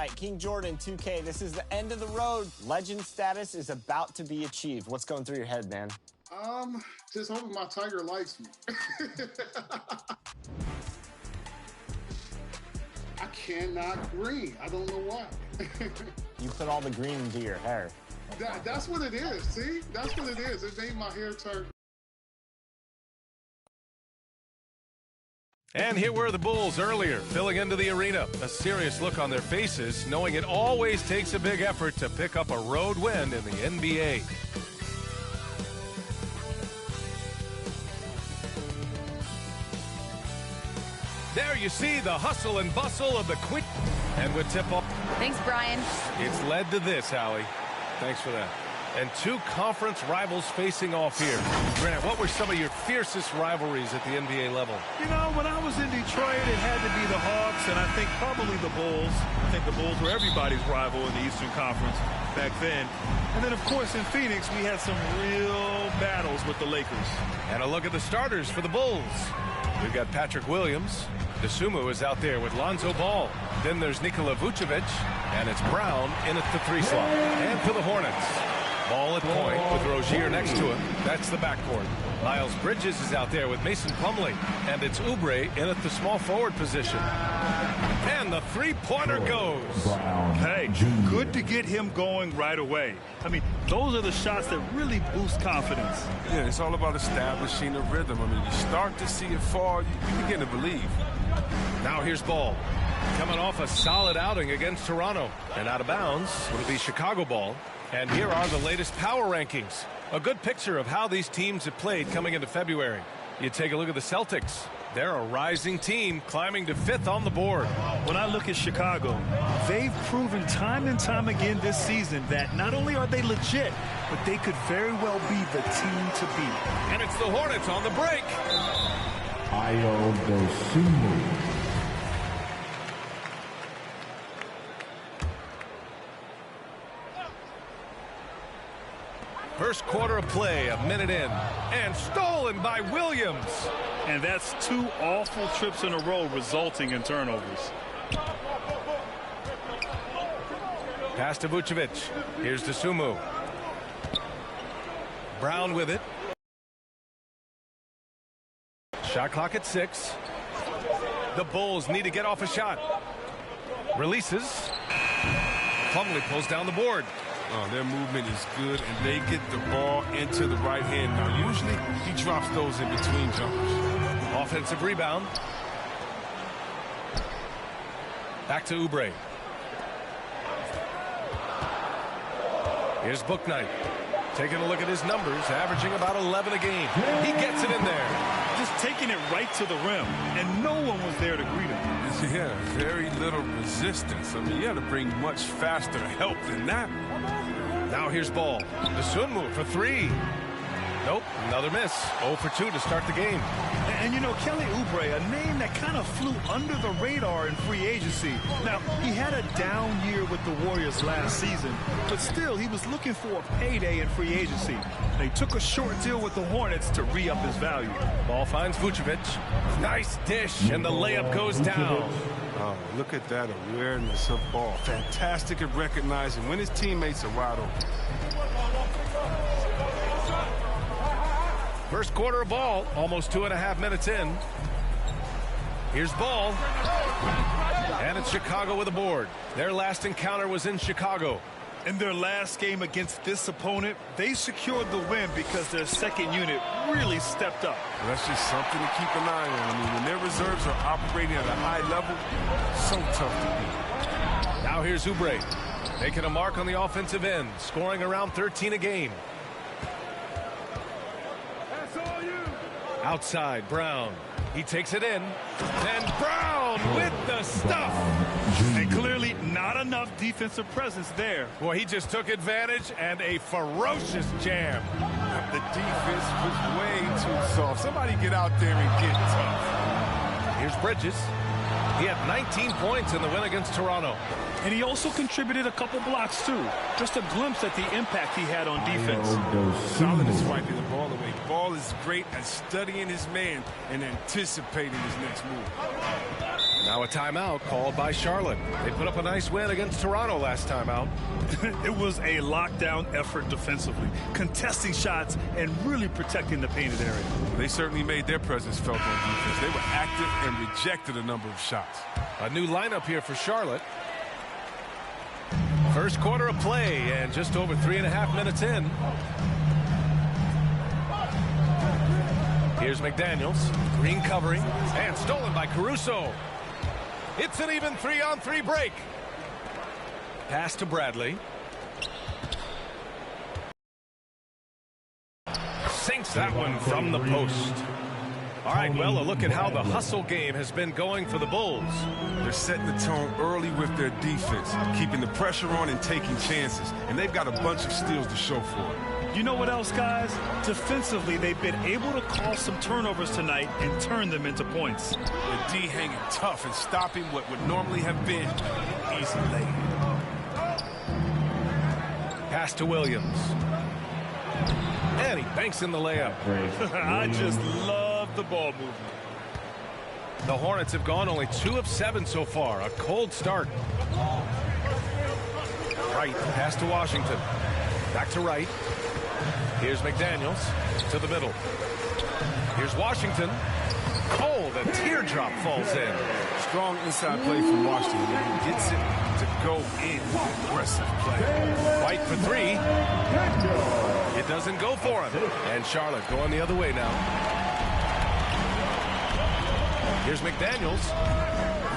right, King Jordan 2K, this is the end of the road. Legend status is about to be achieved. What's going through your head, man? Just hoping my tiger likes me. I cannot green. I don't know why. You put all the green into your hair. That's what it is. See? That's what it is. It made my hair turn. And here were the Bulls earlier, filling into the arena. A serious look on their faces, knowing it always takes a big effort to pick up a road win in the NBA. There you see the hustle and bustle of the quick. And with tip-off. Thanks, Brian. It's led to this, Hallie. Thanks for that. And two conference rivals facing off here. Grant, what were some of your fiercest rivalries at the NBA level? You know, when I was in Detroit, it had to be the Hawks, and I think probably the Bulls. I think the Bulls were everybody's rival in the Eastern Conference back then. And then, of course, in Phoenix, we had some real battles with the Lakers. And a look at the starters for the Bulls. We've got Patrick Williams. Dosunmu is out there with Lonzo Ball. Then there's Nikola Vucevic, and it's Brown in at the three slot. And for the Hornets, Ball at point with Rozier next to him. That's the backcourt. Miles Bridges is out there with Mason Plumlee. And it's Oubre in at the small forward position. And the three-pointer goes. Hey, good to get him going right away. I mean, those are the shots that really boost confidence. Yeah, it's all about establishing a rhythm. I mean, you start to see it fall, you begin to believe. Now here's Ball. Coming off a solid outing against Toronto. And out of bounds will be Chicago ball. And here are the latest power rankings. A good picture of how these teams have played coming into February. You take a look at the Celtics. They're a rising team climbing to 5th on the board. When I look at Chicago, they've proven time and time again this season that not only are they legit, but they could very well be the team to beat. And it's the Hornets on the break. Dosunmu. First quarter of play, a minute in. And stolen by Williams. And that's two awful trips in a row resulting in turnovers. Pass to Vucevic. Here's Dosunmu. Brown with it. Shot clock at 6. The Bulls need to get off a shot. Releases. Plumlee pulls down the board. Oh, their movement is good, and they get the ball into the right hand. Now, usually he drops those in between jumpers. Offensive rebound. Back to Oubre. Here's Bouknight. Taking a look at his numbers, averaging about 11 a game. He gets it in there. Just taking it right to the rim, and no one was there to greet him. Yeah, very little resistance. I mean, you had to bring much faster help than that. Now here's Ball. Dosunmu for 3. Nope, another miss. 0 for 2 to start the game. And you know, Kelly Oubre, a name that kind of flew under the radar in free agency. Now, he had a down year with the Warriors last season, but still, he was looking for a payday in free agency. They took a short deal with the Hornets to re-up his value. Ball finds Vucevic. Nice dish, and the layup goes down. Oh, look at that awareness of Ball. Fantastic at recognizing when his teammates are wide open. First quarter of ball, almost 2.5 minutes in. Here's Ball. And it's Chicago with a board. Their last encounter was in Chicago. In their last game against this opponent, they secured the win because their second unit really stepped up. Well, that's just something to keep an eye on. I mean, when their reserves are operating at a high level, so tough to beat. Now here's Oubre. Making a mark on the offensive end, scoring around 13 a game. Outside, Brown. He takes it in. And Brown with the stuff. And clearly not enough defensive presence there. Boy, he just took advantage and a ferocious jam. The defense was way too soft. Somebody get out there and get tough. Here's Bridges. He had 19 points in the win against Toronto. And he also contributed a couple blocks, too. Just a glimpse at the impact he had on defense. Solid at swiping the ball away. Ball is great at studying his man and anticipating his next move. Now a timeout called by Charlotte. They put up a nice win against Toronto last time out. It was a lockdown effort defensively, contesting shots and really protecting the painted area. They certainly made their presence felt on defense. They were active and rejected a number of shots. A new lineup here for Charlotte. First quarter of play and just over 3.5 minutes in. Here's McDaniels. Green covering and stolen by Caruso. It's an even 3-on-3 break. Pass to Bradley. Sinks that one from the post. All right, well, a look at how the hustle game has been going for the Bulls. They're setting the tone early with their defense, keeping the pressure on and taking chances. And they've got a bunch of steals to show for it. You know what else, guys? Defensively, they've been able to cause some turnovers tonight and turn them into points. The D hanging tough and stopping what would normally have been an easy lay. Pass to Williams. And he banks in the layup. I just love the ball movement. The Hornets have gone only 2 of 7 so far. A cold start. Wright, pass to Washington. Back to Wright. Here's McDaniels to the middle. Here's Washington. Oh, the teardrop falls in. Strong inside play from Washington. And he gets it to go in with aggressive play. White for 3. It doesn't go for him. And Charlotte going the other way now. Here's McDaniels.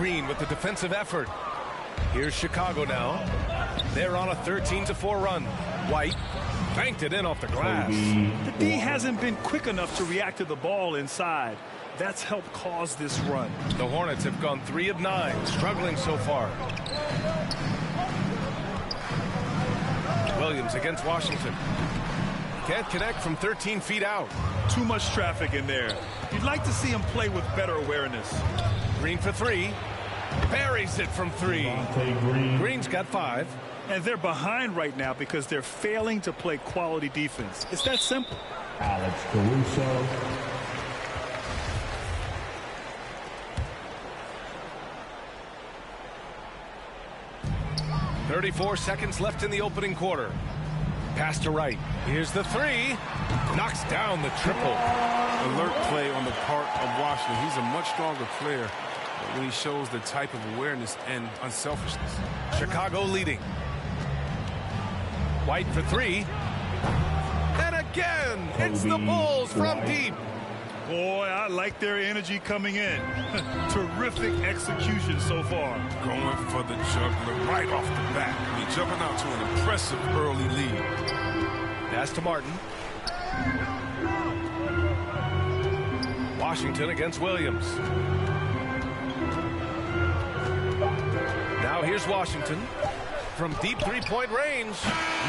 Green with the defensive effort. Here's Chicago now. They're on a 13-4 run. White banked it in off the glass. The D hasn't been quick enough to react to the ball inside. That's helped cause this run. The Hornets have gone 3 of 9, struggling so far. Williams against Washington. Can't connect from 13 feet out. Too much traffic in there. You'd like to see him play with better awareness. Green for 3. Buries it from 3. Green's got 5. And they're behind right now because they're failing to play quality defense. It's that simple. Alex Caruso. .34 seconds left in the opening quarter. Pass to Wright. Here's the 3. Knocks down the triple. Alert play on the part of Washington. He's a much stronger player when he shows the type of awareness and unselfishness. Chicago leading. White for 3. And again, it's the Bulls from deep. Boy, I like their energy coming in. Terrific execution so far. Going for the juggler right off the bat. He's jumping out to an impressive early lead. Pass to Martin. Washington against Williams. Now here's Washington. From deep three-point range.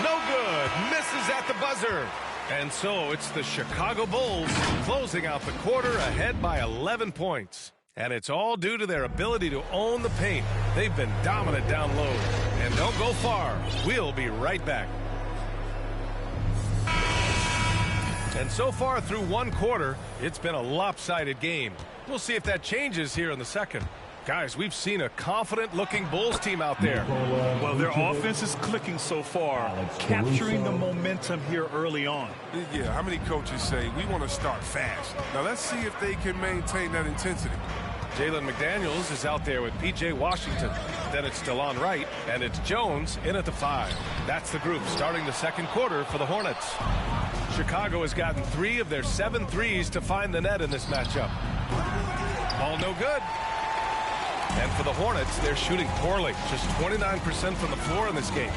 No good. Misses at the buzzer. And so it's the Chicago Bulls closing out the quarter ahead by 11 points. And it's all due to their ability to own the paint. They've been dominant down low. And don't go far. We'll be right back. And so far through one quarter, it's been a lopsided game. We'll see if that changes here in the second. Guys, we've seen a confident-looking Bulls team out there. Well, their offense is clicking so far, capturing the momentum here early on. Yeah, how many coaches say, we want to start fast? Now, let's see if they can maintain that intensity. Jalen McDaniels is out there with P.J. Washington. Then it's DeLon Wright, and it's Jones in at the 5. That's the group starting the second quarter for the Hornets. Chicago has gotten 3 of their 7 threes to find the net in this matchup. Ball no good. And for the Hornets, they're shooting poorly. Just 29% from the floor in this game.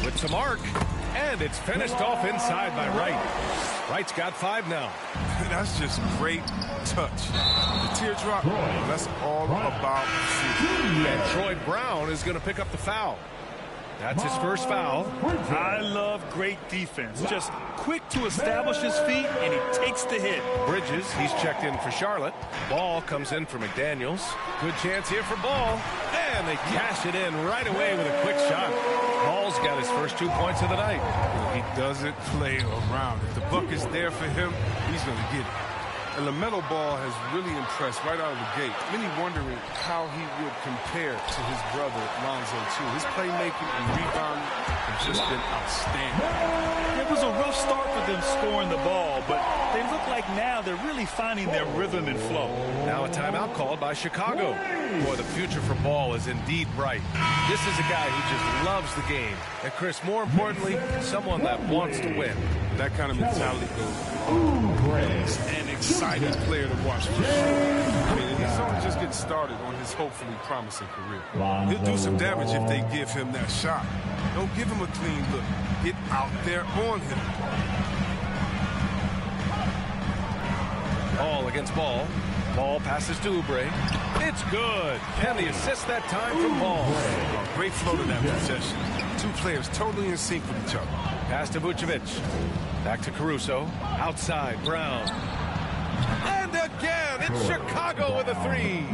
With some arc, and it's finished off inside by Wright. Wright's got 5 now. That's just great touch. The teardrop, that's all about shooting. And Troy Brown is going to pick up the foul. That's his first foul. I love great defense. Just quick to establish his feet, and he takes the hit. Bridges, he's checked in for Charlotte. Ball comes in for McDaniels. Good chance here for Ball. And they cash it in right away with a quick shot. Ball's got his first 2 points of the night. He doesn't play around. If the buck is there for him, he's going to get it. And LaMelo Ball has really impressed right out of the gate. Many wondering how he would compare to his brother Lonzo too. His playmaking and rebounding have just been outstanding. It was a rough start for them scoring the ball, but they look like now they're really finding their rhythm and flow. Now a timeout called by Chicago. Boy, the future for Ball is indeed bright. This is a guy who just loves the game. And Chris, more importantly, someone that wants to win. That kind of mentality goes He's an exciting player to watch for sure. I mean, he's only just getting started on his hopefully promising career. He'll do some damage if they give him that shot. Don't give him a clean look. Get out there on him. Ball against Ball. Ball passes to Oubre. It's good. And the assist that time from Ball. Oh, great flow to that possession. Two players totally in sync with each other. Pass to Vucevic. Back to Caruso. Outside, Brown. And again, it's Chicago with a three.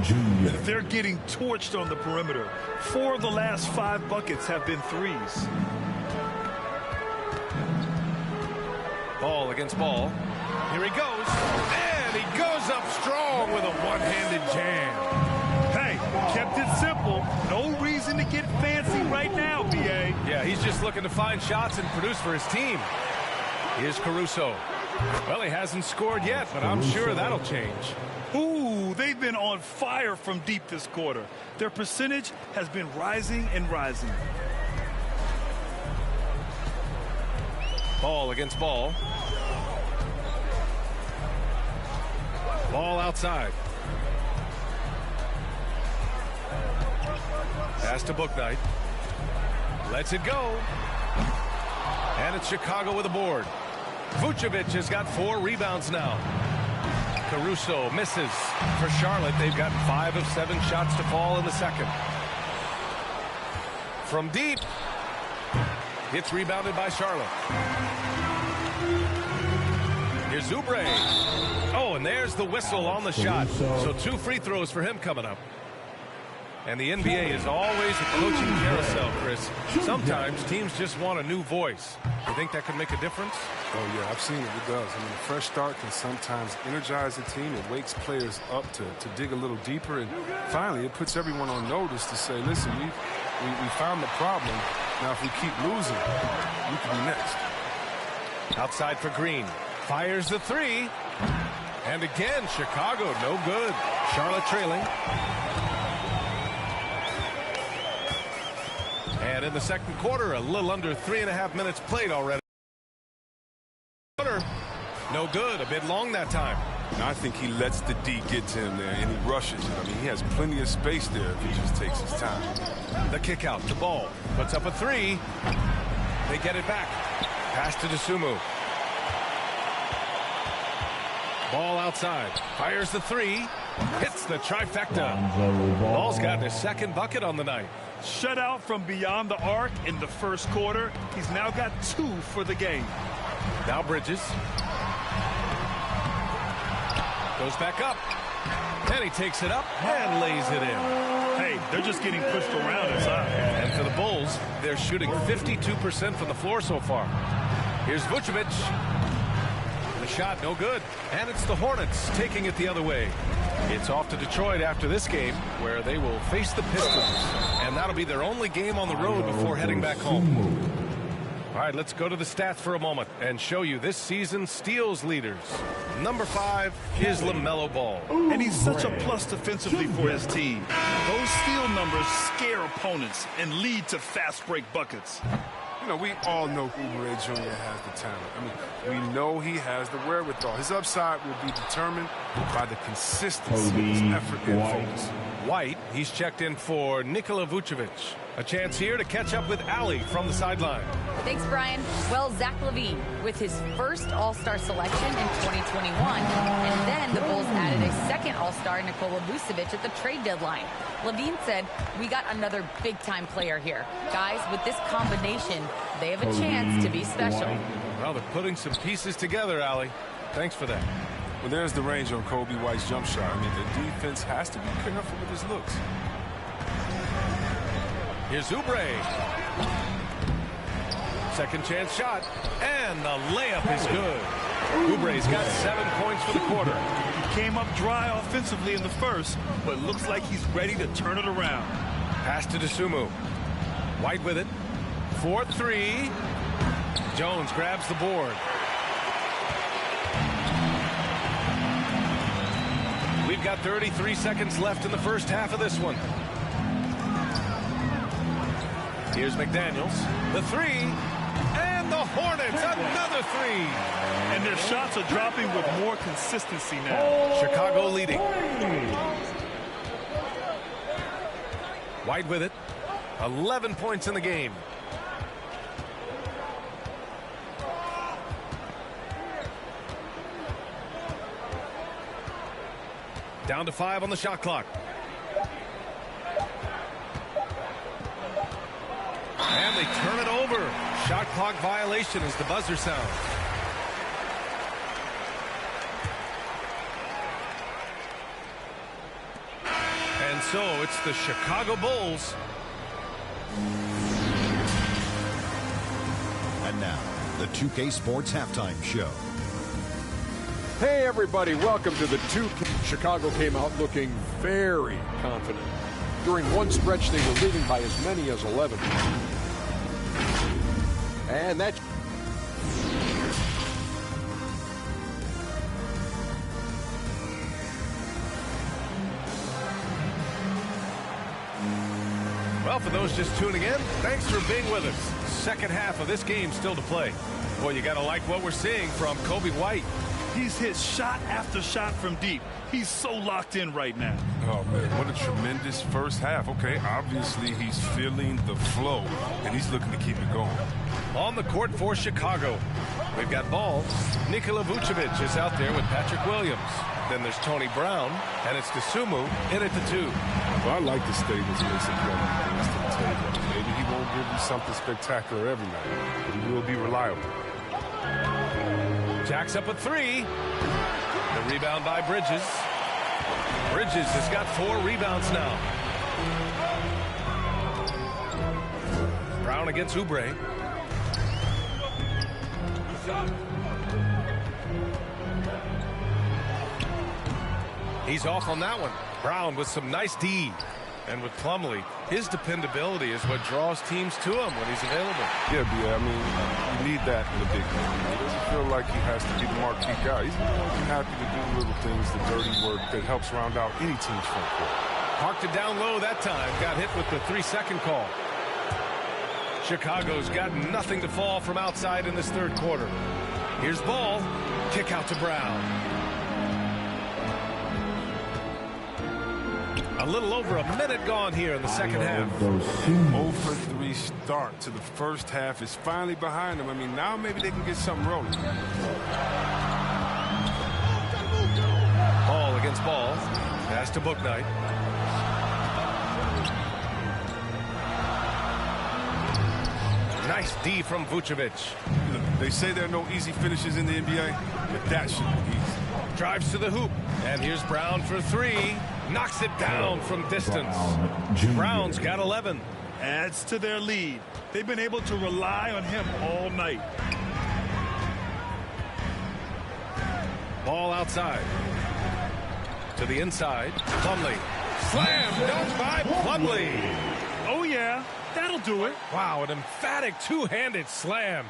They're getting torched on the perimeter. 4 of the last 5 buckets have been threes. Ball against Ball. Here he goes. And he goes up strong with a one-handed jam. Hey, kept it simple. No reason to get fancy right now, B.A. Yeah, he's just looking to find shots and produce for his team. Here's Caruso. Well, he hasn't scored yet, but I'm sure that'll change. Ooh, they've been on fire from deep this quarter. Their percentage has been rising and rising. Ball against Ball. Ball outside. Pass to Bouknight. Lets it go. And it's Chicago with a board. Vucevic has got 4 rebounds now. Caruso misses. For Charlotte, they've gotten 5 of 7 shots to fall in the second. From deep. It's rebounded by Charlotte. Here's Oubre. Oh, and there's the whistle on the shot. So 2 free throws for him coming up. And the NBA is always a coaching carousel, Chris. Sometimes teams just want a new voice. You think that could make a difference? Oh, yeah, I've seen it. It does. I mean, a fresh start can sometimes energize the team. It wakes players up to dig a little deeper. And finally, it puts everyone on notice to say, listen, we found the problem. Now, if we keep losing, we could be next. Outside for Green. Fires the 3. And again, Chicago, no good. Charlotte trailing. And in the second quarter, a little under 3.5 minutes played already. No good, a bit long that time. Now, I think he lets the D get to him there, and he rushes it. I mean, he has plenty of space there if he just takes his time. The kick out to Ball. Puts up a 3. They get it back. Pass to Dosunmu. Ball outside. Fires the 3. Hits the trifecta. Ball's gotten his second bucket on the night. Shut out from beyond the arc in the first quarter. He's now got 2 for the game. Now Bridges. Goes back up. And he takes it up and lays it in. Hey, they're just getting pushed around inside. And for the Bulls, they're shooting 52% from the floor so far. Here's Vucevic. The shot, no good. And it's the Hornets taking it the other way. It's off to Detroit after this game, where they will face the Pistons. And that'll be their only game on the road before heading back home. All right, let's go to the stats for a moment and show you this season's steals leaders. Number 5 is LaMelo Ball. And he's such a plus defensively for his team. Those steal numbers scare opponents and lead to fast break buckets. You know, we all know Oubre Jr. has the talent. I mean, we know he has the wherewithal. His upside will be determined by the consistency of his effort and focus. White, he's checked in for Nikola Vucevic. A chance here to catch up with Allie from the sideline. Thanks, Brian. Well, Zach LaVine with his first All-Star selection in 2021, and then the Bulls added a second All-Star, Nikola Vucevic, at the trade deadline. LaVine said, "We got another big-time player here. Guys, with this combination, they have a chance to be special." Well, they're putting some pieces together, Allie. Thanks for that. Well, there's the range on Kobe White's jump shot. I mean, the defense has to be careful with his looks. Here's Oubre. Second chance shot. And the layup is good. Oubre's got 7 points for the quarter. came up dry offensively in the first, but looks like he's ready to turn it around. Pass to Dosunmu. White with it. 4-3. Jones grabs the board. We've got 33 seconds left in the first half of this one. Here's McDaniels. The three. And the Hornets, another three. And their shots are dropping with more consistency now. Chicago leading. White with it. 11 points in the game. Down to 5 on the shot clock. And they turn it over. Shot clock violation as the buzzer sounds. And so it's the Chicago Bulls. And now, the 2K Sports Halftime Show. Hey everybody, welcome to the 2K. Chicago came out looking very confident. During one stretch, they were leading by as many as 11. And that... Well, for those just tuning in, thanks for being with us. Second half of this game still to play. Boy, you got to like what we're seeing from Kobe White. He's hit shot after shot from deep. He's so locked in right now. Oh, man, what a tremendous first half. Okay, obviously he's feeling the flow, and he's looking to keep it going. On the court for Chicago, we've got ball. Nikola Vucevic is out there with Patrick Williams. Then there's Tony Brown, and it's Dosunmu in at the 2. Well, I like to stay with Mason Plumlee brings to the table. Maybe he won't give you something spectacular every night, but he will be reliable. Jacks up a 3. The rebound by Bridges. Bridges has got 4 rebounds now. Brown against Oubre. He's off on that one. Brown with some nice D. And with Plumlee, his dependability is what draws teams to him when he's available. Yeah, I mean, you need that in the big game. He doesn't feel like he has to be the marquee guy. He's more than happy to do little things, the dirty work that helps round out any team's front court. Parked it down low that time. Got hit with the 3-second call. Chicago's got nothing to fall from outside in this third quarter. Here's ball. Kick out to Brown. A little over a minute gone here in the second half. 0 for 3 start to the first half is finally behind them. I mean, now maybe they can get something rolling. Ball against ball. Pass to Bouknight. Nice D from Vucevic. Look, they say there are no easy finishes in the NBA, but that should be easy. Drives to the hoop. And here's Brown for 3. Knocks it down from distance. Brown's got 11. Adds to their lead. They've been able to rely on him all night. Ball outside. To the inside. Plumlee. Slam dunk by Plumlee. Oh, yeah. That'll do it. Wow, an emphatic two-handed slam.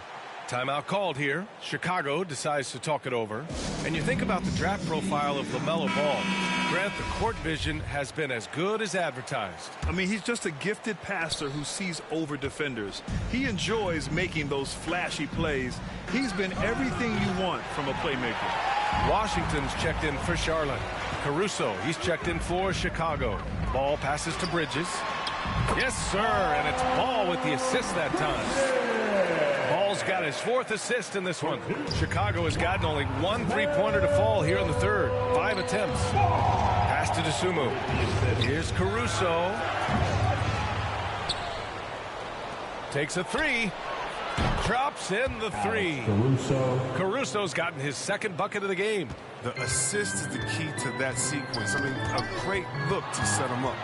Timeout called here. Chicago decides to talk it over. And you think about the draft profile of LaMelo Ball. Grant, the court vision has been as good as advertised. I mean, he's just a gifted passer who sees over defenders. He enjoys making those flashy plays. He's been everything you want from a playmaker. Washington's checked in for Charlotte. Caruso, he's checked in for Chicago. Ball passes to Bridges. Yes, sir, and it's Ball with the assist that time. Ball's got his 4th assist in this one. Chicago has gotten only 1 3-pointer to fall here in the third. 5 attempts. Pass to Dosunmu. Here's Caruso. Takes a 3. Drops in the 3. Caruso's gotten his 2nd bucket of the game. The assist is the key to that sequence. I mean, a great look to set him up.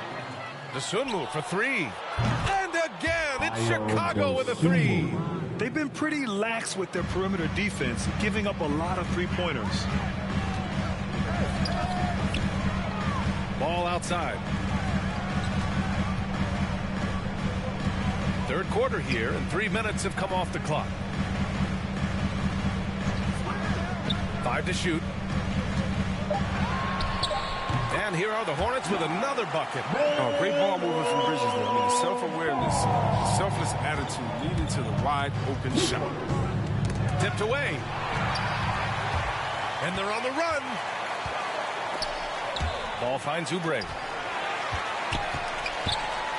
Dosunmu for 3. And again, it's Chicago with a 3. They've been pretty lax with their perimeter defense, giving up a lot of 3-pointers. Ball outside. Third quarter here, and 3 minutes have come off the clock. 5 to shoot. And here are the Hornets with another bucket. Oh, great ball movement from Bridges there. I mean, the self-awareness, selfless attitude leading to the wide open shot. Tipped away. And they're on the run. Ball finds Oubre.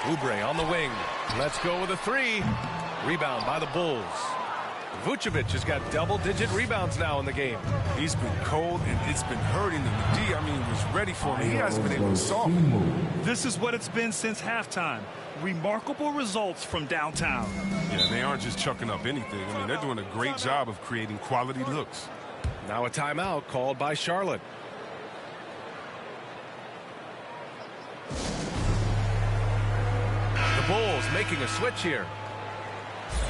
Oubre on the wing. Let's go with a 3. Rebound by the Bulls. Vucevic has got double-digit rebounds now in the game. He's been cold, and it's been hurting him. The D, I mean, was ready for him. He hasn't been able to solve it. This is what it's been since halftime. Remarkable results from downtown. Yeah, they aren't just chucking up anything. I mean, they're doing a great job of creating quality looks. Now a timeout called by Charlotte. The Bulls making a switch here.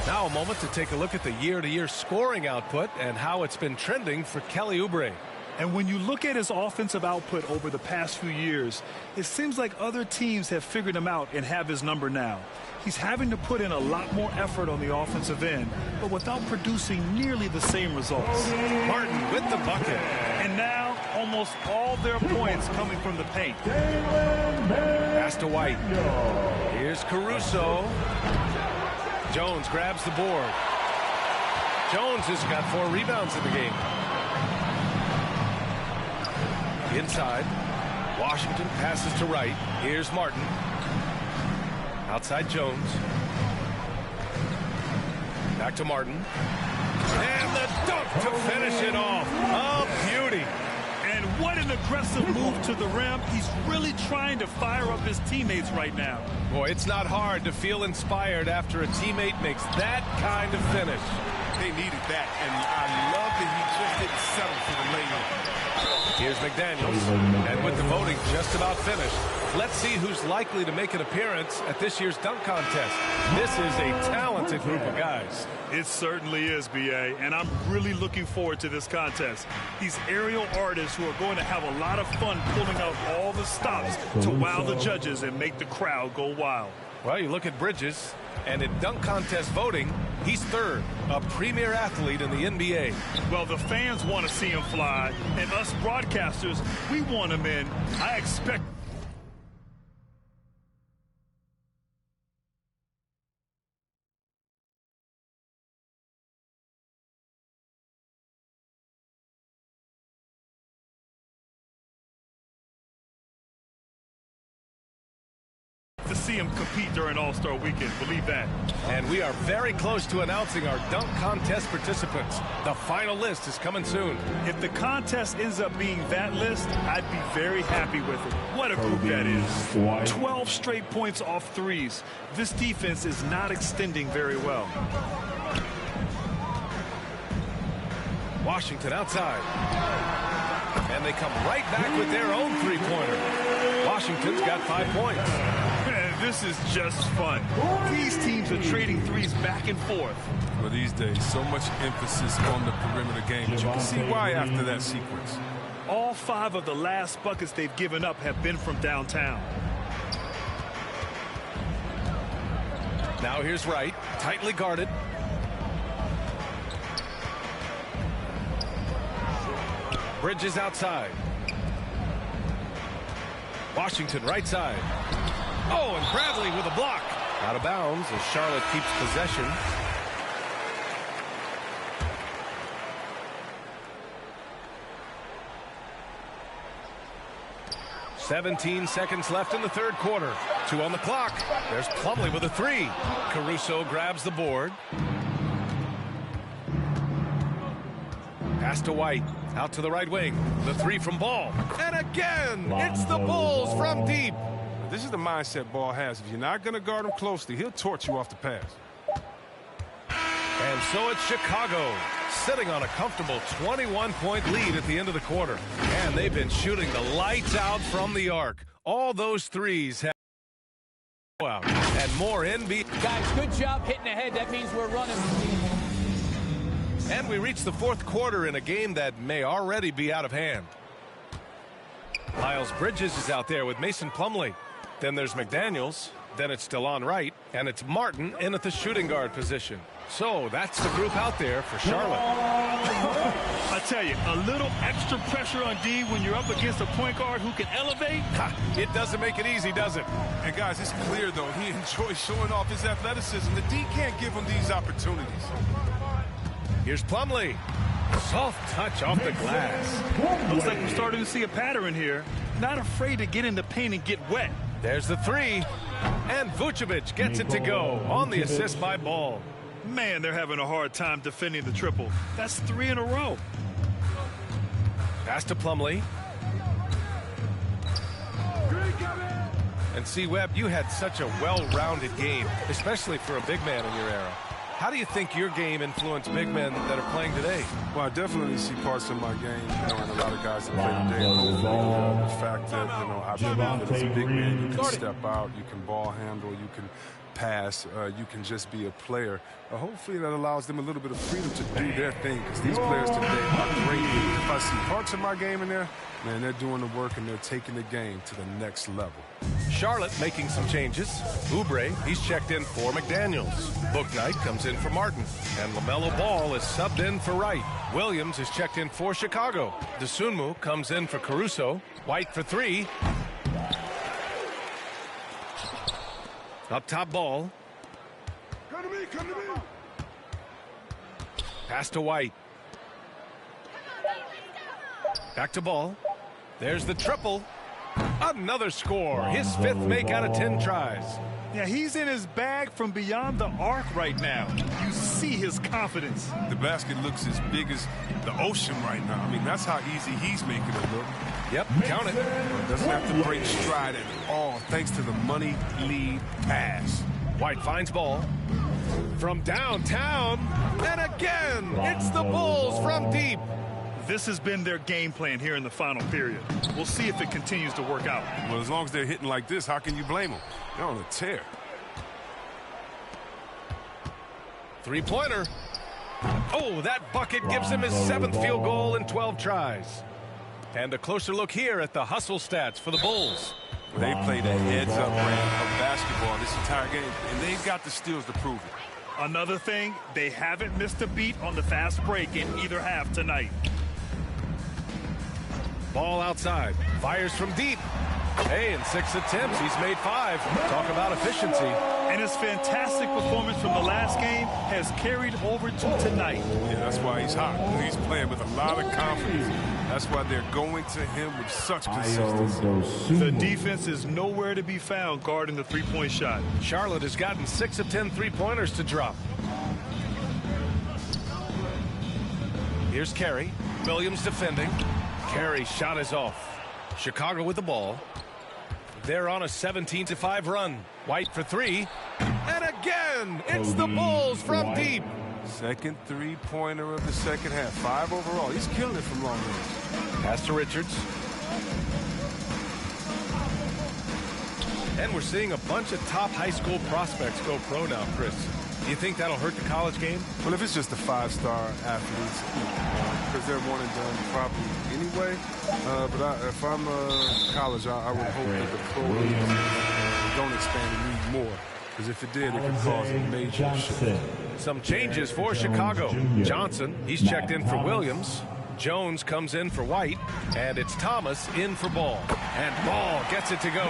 Now a moment to take a look at the year-to-year scoring output and how it's been trending for Kelly Oubre. And when you look at his offensive output over the past few years, it seems like other teams have figured him out and have his number now. He's having to put in a lot more effort on the offensive end, but without producing nearly the same results. Martin with the bucket. And now almost all their points coming from the paint. Pass to White. Here's Caruso. Jones grabs the board. Jones has got 4 rebounds in the game. Inside. Washington passes to Wright. Here's Martin. Outside Jones. Back to Martin. And the dunk to finish it off. A beauty. And what an aggressive move to the rim. He's really trying to fire up his teammates right now. Boy, it's not hard to feel inspired after a teammate makes that kind of finish. They needed that, and I love that he just didn't settle for the lay-in. Here's McDaniels, and with the voting just about finished, let's see who's likely to make an appearance at this year's dunk contest. This is a talented group of guys. It certainly is, B.A., and I'm really looking forward to this contest. These aerial artists who are going to have a lot of fun pulling out all the stops to wow the judges and make the crowd go wild. Well, you look at Bridges, and in dunk contest voting, he's 3rd, a premier athlete in the NBA. Well, the fans want to see him fly, and us broadcasters, we want him in. I expect... to see him compete during All-Star Weekend, believe that. And we are very close to announcing our dunk contest participants. The final list is coming soon. If the contest ends up being that list, I'd be very happy with it. What a group that is. 12 straight points off threes. This defense is not extending very well. Washington outside. And they come right back with their own three-pointer. Washington's got 5 points. This is just fun. These teams are trading threes back and forth. Well, these days, so much emphasis on the perimeter game. But you can see why after that sequence. All 5 of the last buckets they've given up have been from downtown. Now here's Wright, tightly guarded. Bridges outside. Washington right side. Oh, and Bradley with a block. Out of bounds as Charlotte keeps possession. "17 seconds left in the third quarter. 2 on the clock. There's Plumlee with a 3. Caruso grabs the board. Pass to White. Out to the right wing. The 3 from Ball. And again, it's the Bulls from deep. This is the mindset Ball has. If you're not going to guard him closely, he'll torch you off the pass. And so it's Chicago, sitting on a comfortable 21-point lead at the end of the quarter. And they've been shooting the lights out from the arc. All those threes have out. And more NBA. Guys, good job hitting ahead. That means we're running. And we reach the fourth quarter in a game that may already be out of hand. Miles Bridges is out there with Mason Plumlee. Then there's McDaniels. Then it's DeLon Wright. And it's Martin in at the shooting guard position. So that's the group out there for Charlotte. I tell you, a little extra pressure on D when you're up against a point guard who can elevate. It doesn't make it easy, does it? And guys, it's clear, though, he enjoys showing off his athleticism. The D can't give him these opportunities. Here's Plumlee. Soft touch off the glass. Looks like we're starting to see a pattern here. Not afraid to get in the paint and get wet. There's the three. And Vucevic gets it to go on the assist by Ball. Man, they're having a hard time defending the triple. That's 3 in a row. Pass to Plumlee. And see, Webb, you had such a well-rounded game, especially for a big man in your era. How do you think your game influenced big men that are playing today? Well, I definitely see parts of my game, and a lot of guys that play today. Hopefully, the fact that, I believe that as a big man, you can step out, you can ball handle, you can pass, you can just be a player. Hopefully that allows them a little bit of freedom to do their thing, because these players today are great. If I see parts of my game in there, man, they're doing the work and they're taking the game to the next level. Charlotte making some changes. Oubre, he's checked in for McDaniels. Bouknight comes in for Martin. And LaMelo Ball is subbed in for Wright. Williams is checked in for Chicago. Dosunmu comes in for Caruso. White for 3. Up top Ball. Come to me, come to me. Pass to White. Back to Ball. There's the triple. Another score. His 5th make out of 10 tries. Yeah, he's in his bag from beyond the arc right now. You see his confidence. The basket looks as big as the ocean right now. I mean, that's how easy he's making it look. Yep, count it. Doesn't have to break stride at all, thanks to the money lead pass. White finds Ball from downtown, and again, it's the Bulls from deep. This has been their game plan here in the final period. We'll see if it continues to work out. Well, as long as they're hitting like this, how can you blame them? They're on a tear. Three-pointer. Oh, that bucket gives him his 7th field goal in 12 tries. And a closer look here at the hustle stats for the Bulls. They played a heads-up brand of basketball this entire game, and they've got the steals to prove it. Another thing, they haven't missed a beat on the fast break in either half tonight. Ball outside. Fires from deep. Hey, in 6 attempts, he's made 5. Talk about efficiency. And his fantastic performance from the last game has carried over to tonight. Yeah, that's why he's hot. He's playing with a lot of confidence. That's why they're going to him with such consistency. The defense is nowhere to be found guarding the three-point shot. Charlotte has gotten 6 of 10 three-pointers to drop. Here's Carey. Williams defending. Carey's shot is off. Chicago with the ball. They're on a 17-5 run. White for 3. And again, it's the Bulls from deep. Second three-pointer of the second half. 5 overall. He's killing it from long range. Pass to Richards. And we're seeing a bunch of top high school prospects go pro now, Chris. Do you think that'll hurt the college game? Well, if it's just the 5-star athletes, because they're one and done probably anyway. But if I'm college, I would hope that the pro leagues don't expand the league more. Because if it did, it could cause a major shift. Some changes for Chicago. Johnson, he's checked in for Williams. Jones comes in for White. And it's Thomas in for Ball. And Ball gets it to go.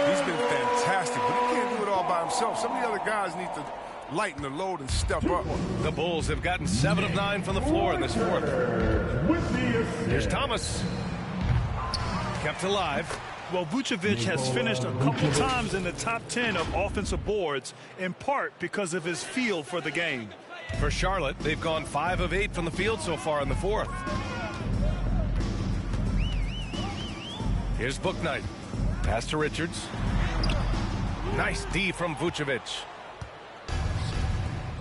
He's been fantastic, but he can't do it all by himself. Some of the other guys need to lighten the load and step up. The Bulls have gotten 7 of 9 from the floor in this 4th. Here's Thomas. Kept alive. Well, Vucevic has finished a couple times in the top 10 of offensive boards, in part because of his feel for the game. For Charlotte, they've gone 5 of 8 from the field so far in the 4th. Here's Bouknight. Pass to Richards. Nice D from Vucevic.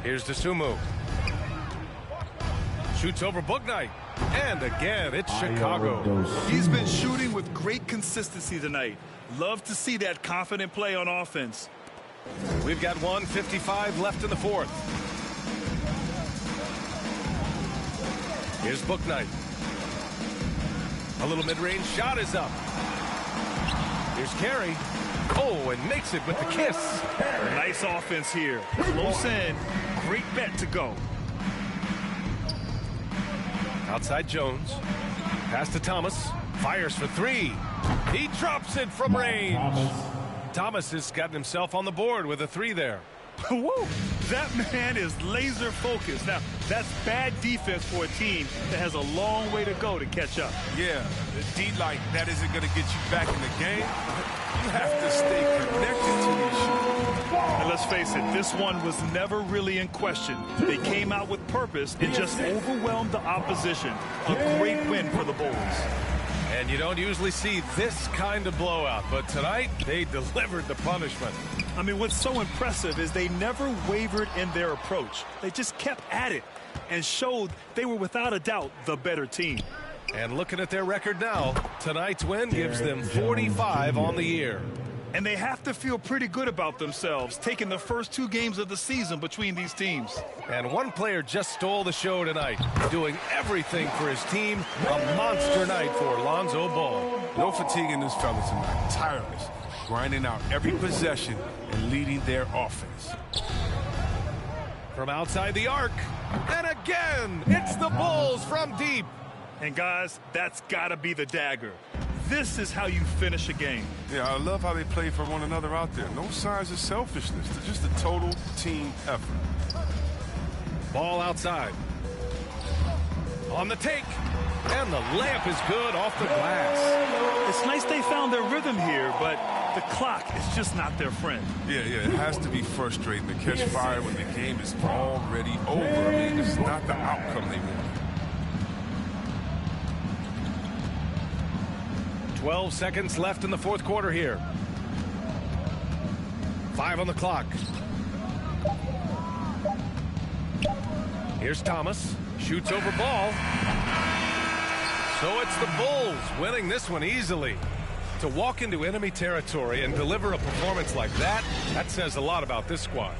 Here's Dosunmu. Shoots over Bouknight. And again, it's Chicago. He's been shooting with great consistency tonight. Love to see that confident play on offense. We've got 1:55 left in the 4th. Here's Bouknight. A little mid-range shot is up. Here's Carey. Oh, and makes it with the kiss. Nice offense here. Close in. Great bet to go. Outside Jones. Pass to Thomas. Fires for three. He drops it from range. Thomas has gotten himself on the board with a three there. Woo! That man is laser focused. Now, that's bad defense for a team that has a long way to go to catch up. Yeah, the D like that isn't going to get you back in the game. You have to stay connected to these shooters. And let's face it, this one was never really in question. They came out with purpose and just overwhelmed the opposition. A great win for the Bulls. And you don't usually see this kind of blowout, but tonight they delivered the punishment. I mean, what's so impressive is they never wavered in their approach. They just kept at it and showed they were without a doubt the better team. And looking at their record now, tonight's win gives them 45 on the year. And they have to feel pretty good about themselves, taking the first 2 games of the season between these teams. And one player just stole the show tonight, doing everything for his team. A monster night for Lonzo Ball. No fatigue in this fella tonight. Tireless, grinding out every possession and leading their offense. From outside the arc, and again, it's the Bulls from deep. And guys, that's got to be the dagger. This is how you finish a game. Yeah, I love how they play for one another out there. No signs of selfishness. It's just a total team effort. Ball outside. On the take. And the layup is good off the glass. It's nice they found their rhythm here, but the clock is just not their friend. Yeah, it has to be frustrating to catch fire when the game is already over. I mean, it's not the outcome they want. 12 seconds left in the fourth quarter here. 5 on the clock. Here's Thomas. Shoots over ball. So it's the Bulls winning this one easily. To walk into enemy territory and deliver a performance like that, that says a lot about this squad.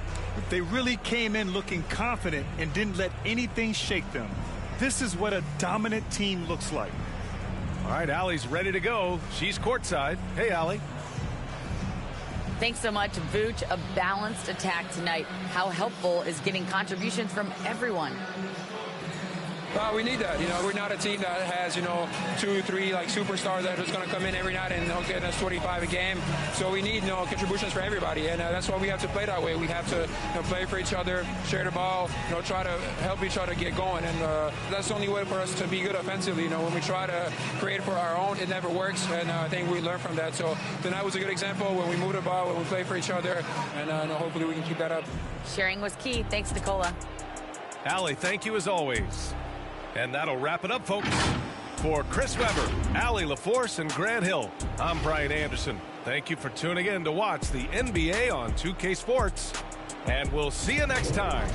They really came in looking confident and didn't let anything shake them. This is what a dominant team looks like. All right, Allie's ready to go. She's courtside. Hey, Allie. Thanks so much, Vooch. A balanced attack tonight. How helpful is getting contributions from everyone? We need that. We're not a team that has, 2, 3 like superstars that are just going to come in every night and get us 25 a game. So we need, contributions from everybody, and that's why we have to play that way. We have to play for each other, share the ball, try to help each other get going, and that's the only way for us to be good offensively. When we try to create for our own, it never works, and I think we learned from that. So tonight was a good example when we move the ball, when we play for each other, and hopefully we can keep that up. Sharing was key. Thanks, Nicola. Allie, thank you as always. And that'll wrap it up, folks. For Chris Webber, Allie LaForce, and Grant Hill, I'm Brian Anderson. Thank you for tuning in to watch the NBA on 2K Sports, and we'll see you next time.